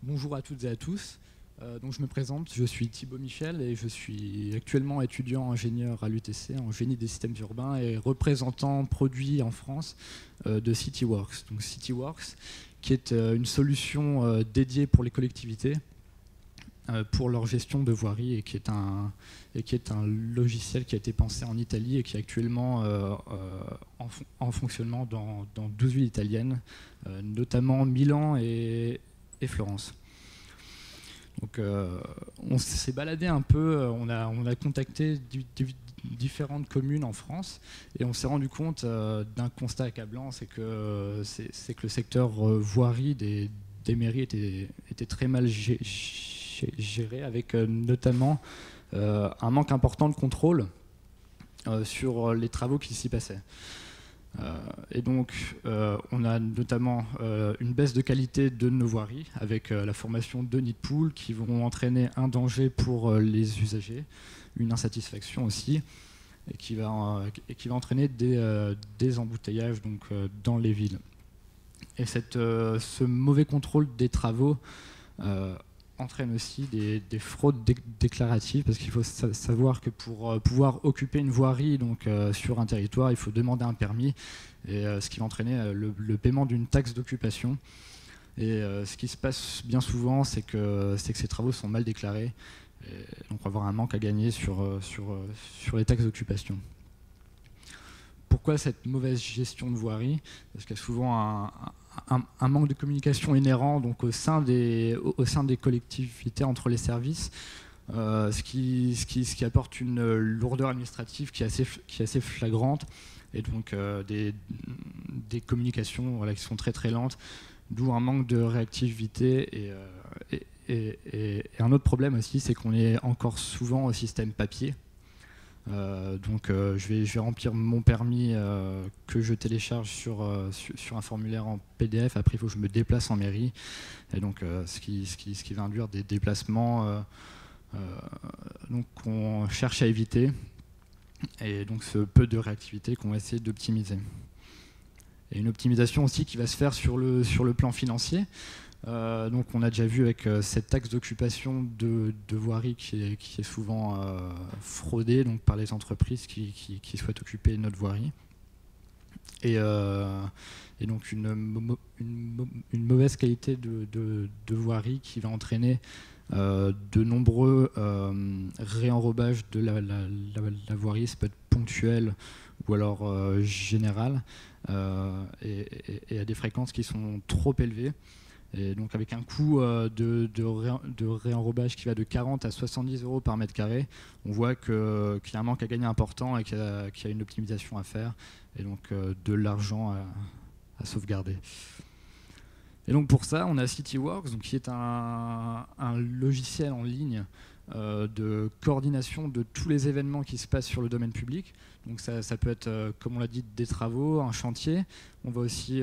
Bonjour à toutes et à tous. Donc je me présente, je suis Thibaut Michel et je suis actuellement étudiant ingénieur à l'UTC en génie des systèmes urbains et représentant produit en France de Cityworks. Donc Cityworks, qui est une solution dédiée pour les collectivités pour leur gestion de voirie et qui est un logiciel qui a été pensé en Italie et qui est actuellement en fonctionnement dans 12 villes italiennes, notamment Milan et Florence. Donc, on s'est baladé un peu, on a contacté différentes communes en France et on s'est rendu compte d'un constat accablant, c'est que le secteur voirie des mairies était très mal géré, avec notamment un manque important de contrôle sur les travaux qui s'y passaient. Et donc, on a notamment une baisse de qualité de nos voiries avec la formation de nids de poules qui vont entraîner un danger pour les usagers, une insatisfaction aussi, et qui va entraîner des embouteillages donc, dans les villes. Et ce mauvais contrôle des travaux entraîne aussi des fraudes déclaratives, parce qu'il faut savoir que pour pouvoir occuper une voirie donc, sur un territoire, il faut demander un permis, et ce qui va entraîner le paiement d'une taxe d'occupation. Et ce qui se passe bien souvent, c'est que ces travaux sont mal déclarés, et donc on va avoir un manque à gagner sur les taxes d'occupation. Pourquoi cette mauvaise gestion de voirie? Parce qu'il y a souvent un manque de communication inhérent donc, au sein des collectivités entre les services, ce qui apporte une lourdeur administrative qui est assez flagrante, et donc des communications qui sont très très lentes, d'où un manque de réactivité. Et un autre problème aussi, c'est qu'on est encore souvent au système papier. Donc je vais remplir mon permis que je télécharge sur un formulaire en PDF. Après il faut que je me déplace en mairie, et donc ce qui va induire des déplacements donc qu'on cherche à éviter, et donc ce peu de réactivité qu'on va essayer d'optimiser. Et une optimisation aussi qui va se faire sur le plan financier. Donc on a déjà vu avec cette taxe d'occupation de voirie qui est souvent fraudée donc, par les entreprises qui souhaitent occuper notre voirie. Et donc une mauvaise qualité de voirie qui va entraîner de nombreux réenrobages de la voirie. Ça peut être ponctuel ou alors général, et à des fréquences qui sont trop élevées. Et donc avec un coût de réenrobage qui va de 40 à 70 € par mètre carré, on voit qu'il y a un manque à gagner important et qu'il y a une optimisation à faire, et donc de l'argent à sauvegarder. Et donc pour ça, on a Cityworks, donc, qui est un logiciel en ligne de coordination de tous les événements qui se passent sur le domaine public. Donc ça peut être, comme on l'a dit, des travaux, un chantier. On va aussi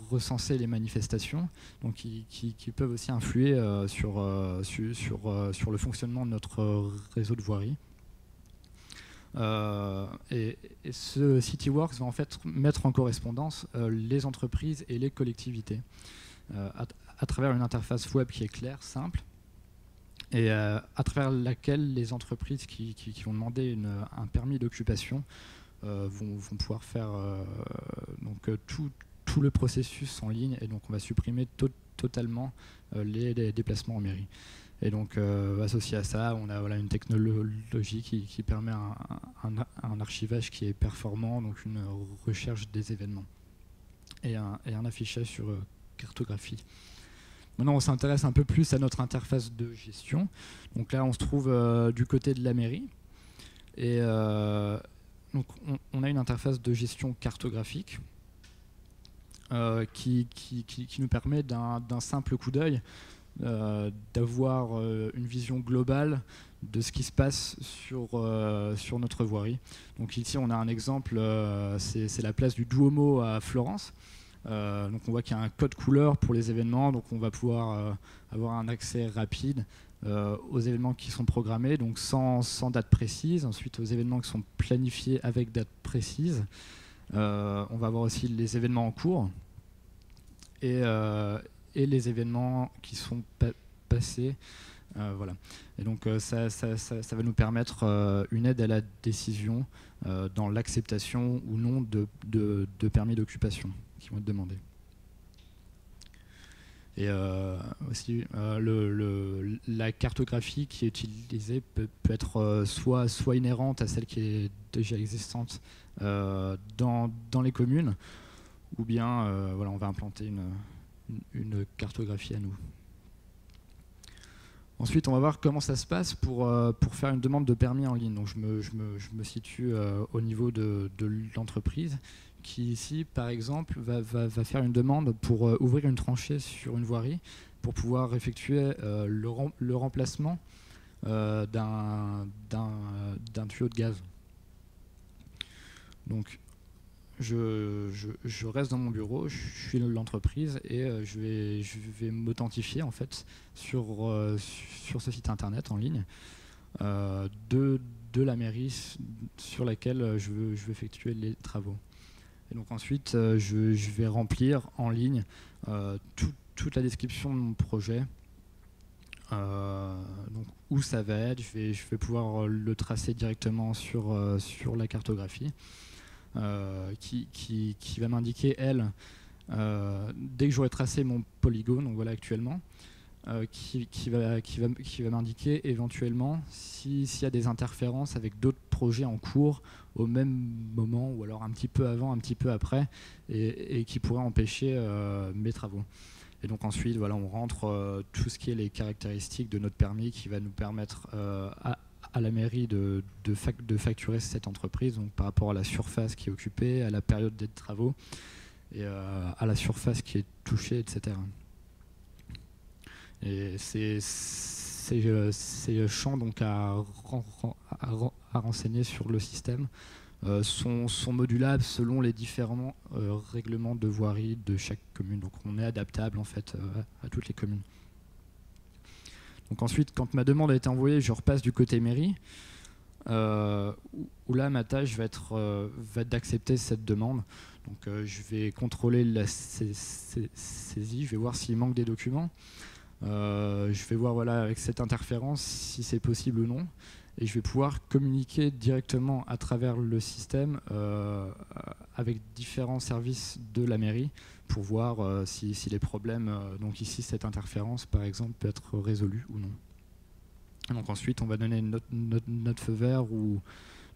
recenser les manifestations, donc qui peuvent aussi influer sur le fonctionnement de notre réseau de voirie. Et ce Cityworks va en fait mettre en correspondance les entreprises et les collectivités à travers une interface web qui est claire, simple, et à travers laquelle les entreprises qui vont demander un permis d'occupation vont pouvoir faire donc, tout le processus en ligne, et donc on va supprimer totalement les déplacements en mairie. Et donc associé à ça, on a une technologie qui permet un archivage qui est performant, donc une recherche des événements et un affichage sur cartographie. Maintenant, on s'intéresse un peu plus à notre interface de gestion. Donc là, on se trouve du côté de la mairie. Et donc, on a une interface de gestion cartographique qui nous permet d'un simple coup d'œil d'avoir une vision globale de ce qui se passe sur notre voirie. Donc ici, on a un exemple, c'est la place du Duomo à Florence. Donc on voit qu'il y a un code couleur pour les événements, donc on va pouvoir avoir un accès rapide aux événements qui sont programmés, donc sans date précise. Ensuite aux événements qui sont planifiés avec date précise. On va avoir aussi les événements en cours et les événements qui sont passer. Voilà. Et donc ça va nous permettre une aide à la décision dans l'acceptation ou non de permis d'occupation qui vont être demandés. Et aussi, la cartographie qui est utilisée peut être soit inhérente à celle qui est déjà existante dans les communes, ou bien voilà, on va implanter une cartographie à nous. Ensuite, on va voir comment ça se passe pour faire une demande de permis en ligne. Donc, je me situe au niveau de l'entreprise qui, ici, par exemple, va faire une demande pour ouvrir une tranchée sur une voirie pour pouvoir effectuer le remplacement d'un tuyau de gaz. Donc, je reste dans mon bureau, je suis l'entreprise et je vais m'authentifier en fait sur ce site internet en ligne de la mairie sur laquelle je veux effectuer les travaux. Et donc ensuite, je vais remplir en ligne toute la description de mon projet, donc où ça va être. Je vais pouvoir le tracer directement sur la cartographie. Qui va m'indiquer, elle, dès que j'aurai tracé mon polygone, donc voilà actuellement, qui va m'indiquer éventuellement s'il y a des interférences avec d'autres projets en cours au même moment, ou alors un petit peu avant, un petit peu après, et qui pourraient empêcher mes travaux. Et donc ensuite, voilà, on rentre tout ce qui est les caractéristiques de notre permis qui va nous permettre à la mairie de facturer cette entreprise, donc par rapport à la surface qui est occupée, à la période des travaux et à la surface qui est touchée, etc. Et ces champs donc à renseigner sur le système sont modulables selon les différents règlements de voirie de chaque commune. Donc on est adaptable en fait à toutes les communes. Donc ensuite, quand ma demande a été envoyée, je repasse du côté mairie, où là, ma tâche va être d'accepter cette demande. Donc je vais contrôler la saisie, je vais voir s'il manque des documents. Je vais voir voilà, avec cette interférence si c'est possible ou non. Et je vais pouvoir communiquer directement à travers le système avec différents services de la mairie pour voir si les problèmes, donc ici cette interférence par exemple, peut être résolue ou non. Et donc ensuite on va donner notre feu vert ou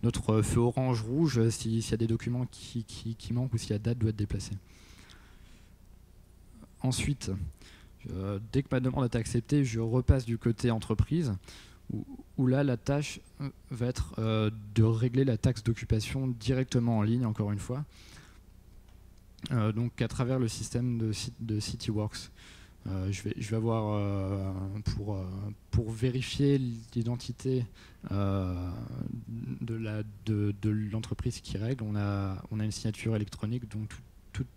notre feu orange-rouge s'il y a des documents qui manquent ou si la date doit être déplacée. Ensuite, dès que ma demande est acceptée, je repasse du côté entreprise où là la tâche va être de régler la taxe d'occupation directement en ligne, encore une fois. Donc à travers le système de CityWorks. Je vais avoir, pour vérifier l'identité de l'entreprise qui règle, on a une signature électronique, donc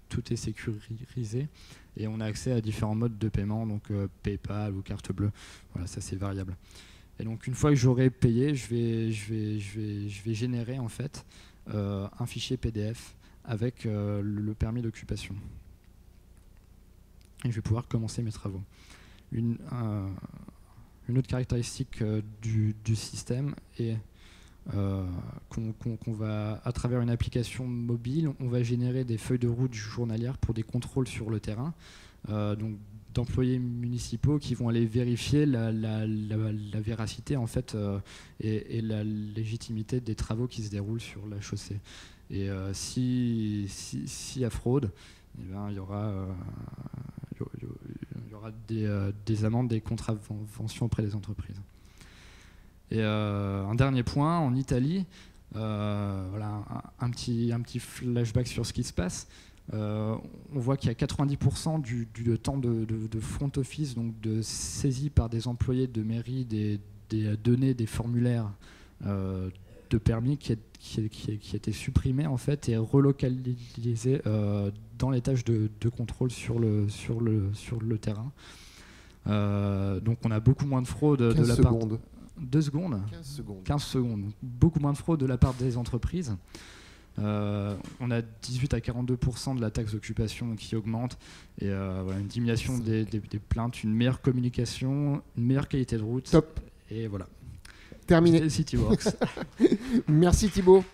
tout est sécurisé et on a accès à différents modes de paiement, donc PayPal ou carte bleue. Voilà, ça c'est variable. Et donc une fois que j'aurai payé, je vais générer en fait un fichier PDF avec le permis d'occupation. Et je vais pouvoir commencer mes travaux. Une autre caractéristique du système est qu'on va, à travers une application mobile, on va générer des feuilles de route journalières pour des contrôles sur le terrain, donc d'employés municipaux qui vont aller vérifier la véracité en fait, et la légitimité des travaux qui se déroulent sur la chaussée. Et s'il y a fraude, eh bien, il y aura des amendes, des contraventions auprès des entreprises. Et un dernier point, en Italie, voilà, un petit flashback sur ce qui se passe. On voit qu'il y a 90% du temps de front office, donc de saisie par des employés de mairie des données, des formulaires de permis qui a été supprimé en fait et relocalisé dans les tâches de contrôle sur le terrain. Donc on a beaucoup moins de fraude de la part... 2 secondes. 15 secondes. Beaucoup moins de fraude de la part des entreprises. On a 18 à 42% de la taxe d'occupation qui augmente et voilà, une diminution des plaintes, une meilleure communication, une meilleure qualité de route. Top. Et voilà. Terminé. Cityworks. Merci Thibaut.